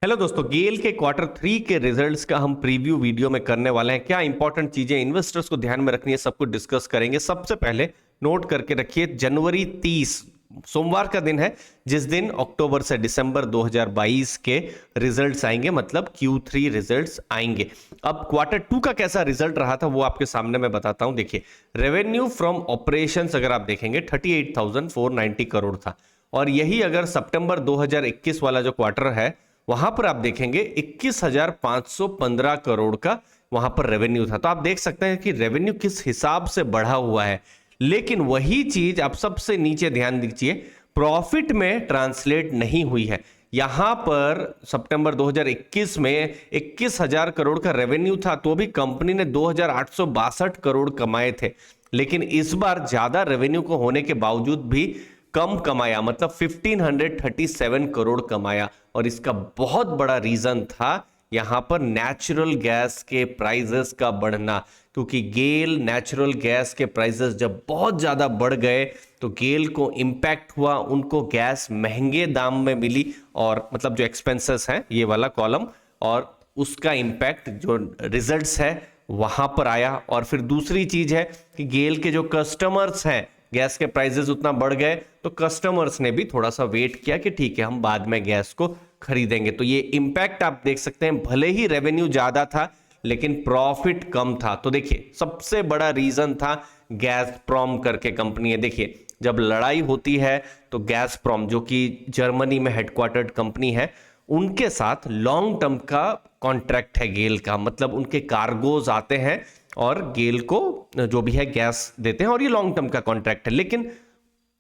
Hello दोस्तों, गेल के quarter 3 के रिजल्ट्स का हम प्रीव्यू वीडियो में करने वाले हैं। क्या इंपॉर्टेंट चीजें इन्वेस्टर्स को ध्यान में रखनी है, सब कुछ डिस्कस करेंगे। सबसे पहले नोट करके रखिए, जनवरी 30 सोमवार का दिन है, जिस दिन अक्टूबर से दिसंबर 2022 के रिजल्ट्स आएंगे, मतलब Q3 रिजल्ट्स आएंगे। अब क्वार्टर 2 का कैसा रिजल्ट रहा था वो आपके सामने मैं बताता हूं। देखिए, रेवेन्यू फ्रॉम ऑपरेशंस अगर आप देखेंगे 38,490 करोड़ था, और यही अगर सितंबर 2021 वाला जो क्वार्टर है वहां पर आप देखेंगे 21,515 करोड़ का वहां पर रेवेन्यू था। तो आप देख सकते हैं कि रेवेन्यू किस हिसाब से बढ़ा हुआ है। लेकिन वही चीज आप सबसे नीचे ध्यान दीजिए, प्रॉफिट में ट्रांसलेट नहीं हुई है। यहां पर सितंबर 2021 में 21,000 करोड़ का रेवेन्यू था, तो भी कंपनी ने 2,862 करोड़ कमाए थे। लेकिन इस बार ज्यादा रेवेन्यू को होने के बावजूद भी कम कमाया, मतलब 1537 करोड़ कमाया। और इसका बहुत बड़ा रीजन था यहां पर नेचुरल गैस के प्राइसेस का बढ़ना, क्योंकि गेल नेचुरल गैस के प्राइसेस जब बहुत ज्यादा बढ़ गए तो गेल को इंपैक्ट हुआ, उनको गैस महंगे दाम में मिली, और मतलब जो एक्सपेंसेस हैं ये वाला कॉलम, और उसका इंपैक्ट जो रिजल्ट्स है वहां पर आया। और फिर दूसरी चीज है कि गेल के जो कस्टमर्स हैं, गैस के प्राइसेस उतना बढ़ गए तो कस्टमर्स ने भी थोड़ा सा वेट किया कि ठीक है हम बाद में गैस को खरीदेंगे। तो ये इंपैक्ट आप देख सकते हैं, भले ही रेवेन्यू ज्यादा था लेकिन प्रॉफिट कम था। तो देखिए, सबसे बड़ा रीजन था गैसप्रॉम करके कंपनी है। देखिए, जब लड़ाई होती है तो गैसप्रॉम, जो कि जर्मनी में हेडक्वार्टर्ड कंपनी है, उनके साथ लॉन्ग टर्म का कॉन्ट्रैक्ट है गेल का, मतलब उनके कार्गोज आते हैं और गेल को जो भी है गैस देते हैं, और ये लॉन्ग टर्म का कॉन्ट्रैक्ट है। लेकिन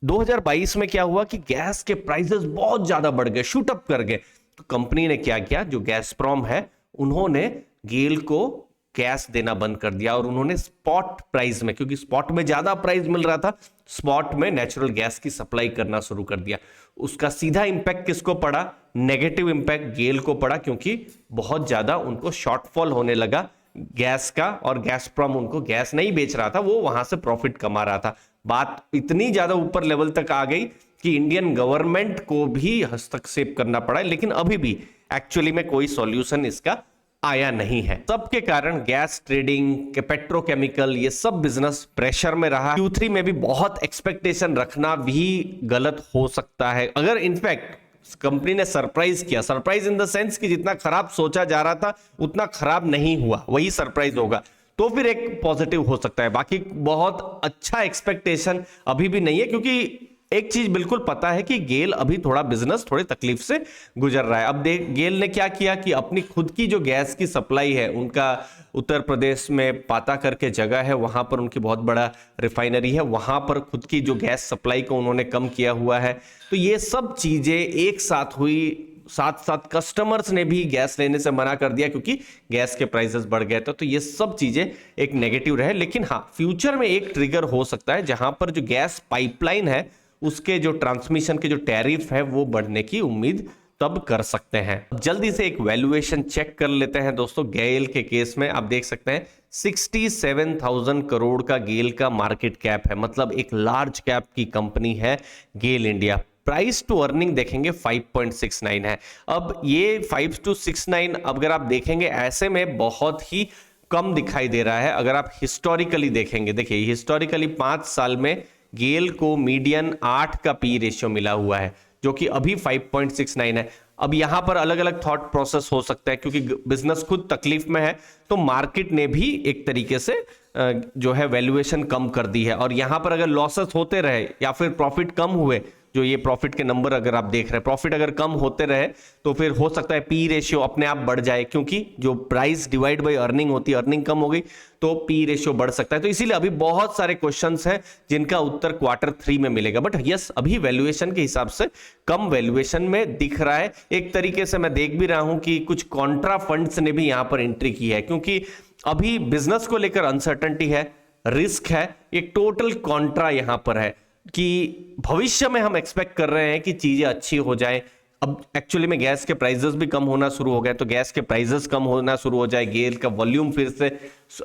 2022 में क्या हुआ कि गैस के प्राइसेस बहुत ज्यादा बढ़ गए, शूट अप कर गए। तो कंपनी ने क्या किया, जो गैसप्रॉम है उन्होंने गेल को गैस देना बंद कर दिया, और उन्होंने स्पॉट प्राइस में, क्योंकि स्पॉट में ज्यादा प्राइस मिल रहा था, स्पॉट में नेचुरल गैस की सप्लाई करना शुरू कर दिया। उसका सीधा इंपैक्ट किसको पड़ा? नेगेटिव इंपैक्ट गेल को पड़ा, क्योंकि बहुत ज्यादा उनको शॉर्टफॉल होने लगा गैस का, और गैसप्रॉम उनको गैस नहीं बेच रहा था, वो वहां से प्रॉफिट कमा रहा था। बात इतनी ज्यादा ऊपर लेवल तक आ गई कि इंडियन गवर्नमेंट को भी हस्तक्षेप करना पड़ा। लेकिन अभी भी एक्चुअली में कोई सॉल्यूशन इसका आया नहीं है। सबके कारण गैस ट्रेडिंग के, पेट्रोकेमिकल, ये सब बिजनेस प्रेशर में रहा। Q3 में भी बहुत एक्सपेक्टेशन रखना भी गलत हो सकता है। अगर इनफैक्ट कंपनी ने सरप्राइज किया, सरप्राइज इन द सेंस कि जितना खराब सोचा जा रहा था उतना खराब नहीं हुआ, वही सरप्राइज होगा, तो फिर एक पॉजिटिव हो सकता है। बाकी बहुत अच्छा एक्सपेक्टेशन अभी भी नहीं है, क्योंकि एक चीज बिल्कुल पता है कि गेल अभी थोड़ा बिजनेस थोड़ी तकलीफ से गुजर रहा है। अब देख, गेल ने क्या किया कि अपनी खुद की जो गैस की सप्लाई है, उनका उत्तर प्रदेश में पाता करके जगह है, वहां पर उनकी बहुत बड़ा रिफाइनरी है, वहां पर खुद की जो गैस सप्लाई को उन्होंने कम किया हुआ है। तो ये सब चीजें एक साथ हुई, साथ साथ कस्टमर्स ने भी गैस लेने से मना कर दिया क्योंकि गैस के प्राइसेस बढ़ गए थे। तो ये सब चीजें एक नेगेटिव रहे। लेकिन हाँ, फ्यूचर में एक ट्रिगर हो सकता है जहां पर जो गैस पाइपलाइन है उसके जो ट्रांसमिशन के जो टैरिफ है वो बढ़ने की उम्मीद तब कर सकते हैं। जल्दी से एक वैल्यूएशन चेक कर लेते हैं दोस्तों। गेल के केस में आप देख सकते हैं 67,000 करोड़ का गेल का मार्केट कैप है, मतलब एक लार्ज कैप की कंपनी है गेल इंडिया। प्राइस टू अर्निंग देखेंगे 5.69 है। अब ये 5 to 69 अगर आप देखेंगे ऐसे में बहुत ही कम दिखाई दे रहा है। अगर आप हिस्टोरिकली देखेंगे, देखिए हिस्टोरिकली 5 साल में गेल को मीडियन 8 का पी रेशियो मिला हुआ है, जो कि अभी 5.69 है। अब यहां पर अलग अलग थॉट प्रोसेस हो सकता है, क्योंकि बिजनेस खुद तकलीफ में है तो मार्केट ने भी एक तरीके से जो है वैल्यूएशन कम कर दी है। और यहां पर अगर लॉसेस होते रहे या फिर प्रॉफिट कम हुए, जो ये प्रॉफिट के नंबर अगर आप देख रहे हैं, प्रॉफिट अगर कम होते रहे तो फिर हो सकता है पी रेशियो अपने आप बढ़ जाए, क्योंकि जो प्राइस डिवाइड बाय अर्निंग होती है, अर्निंग कम हो गई तो पी रेशियो बढ़ सकता है। तो इसीलिए अभी बहुत सारे क्वेश्चंस हैं जिनका उत्तर क्वार्टर 3 में मिलेगा। बट यस, अभी वैल्यूएशन के हिसाब से कम वैल्यूएशन में दिख रहा है। एक तरीके से मैं देख भी रहा हूं कि कुछ कॉन्ट्रा फंड्स ने भी यहां पर एंट्री की है, क्योंकि अभी बिजनेस को लेकर अनसर्टेनिटी है, रिस्क है, एक टोटल कॉन्ट्रा यहां पर है कि भविष्य में हम एक्सपेक्ट कर रहे हैं कि चीजें अच्छी हो जाए, अब एक्चुअली में गैस के प्राइसेस भी कम होना शुरू हो गए, तो गैस के प्राइसेस कम होना शुरू हो जाए, गेल का वॉल्यूम फिर से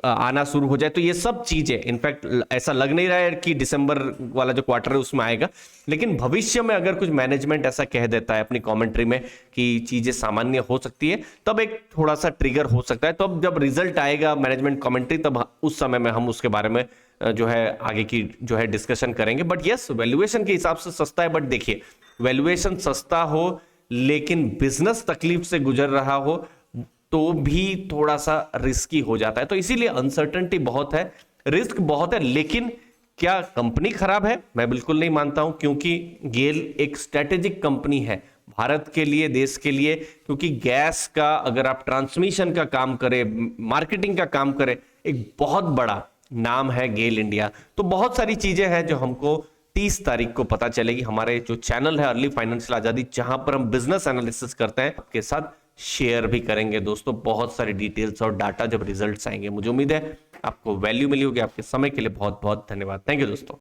आना शुरू हो जाए, तो ये सब चीजें, इनफैक्ट ऐसा लग नहीं रहा है कि दिसंबर वाला जो क्वार्टर है उसमें आएगा, लेकिन भविष्य में अगर कुछ मैनेजमेंट ऐसा कह देता है अपनी कमेंट्री में कि चीजें सामान्य हो सकती है, तब एक थोड़ा सा ट्रिगर हो सकता है। तो अब जब रिजल्ट आएगा मैनेजमेंट कमेंट्री, तब उस समय में हम उसके बारे में जो है आगे की जो है डिस्कशन करेंगे। बट यस, वैल्यूएशन के हिसाब से सस्ता है, बट देखिए वैल्यूएशन सस्ता हो लेकिन बिजनेस तकलीफ से गुजर रहा हो तो भी थोड़ा सा रिस्की हो जाता है। तो इसीलिए अनसर्टेनिटी बहुत है, रिस्क बहुत है, लेकिन क्या कंपनी खराब है? मैं बिल्कुल नहीं मानता हूं, क्योंकि गेल एक स्ट्रेटेजिक कंपनी है भारत के लिए, देश के लिए, क्योंकि गैस का अगर आप ट्रांसमिशन का काम करें, मार्केटिंग का काम करें, एक बहुत बड़ा नाम है गेल इंडिया। तो बहुत सारी चीजें हैं जो हमको 30 तारीख को पता चलेगी। हमारे जो चैनल है अर्ली फाइनेंशियल आजादी, जहां पर हम बिजनेस एनालिसिस करते हैं, आपके साथ शेयर भी करेंगे दोस्तों बहुत सारी डिटेल्स और डाटा जब रिजल्ट्स आएंगे। मुझे उम्मीद है आपको वैल्यू मिली होगी। आपके समय के लिए बहुत बहुत धन्यवाद। थैंक यू दोस्तों।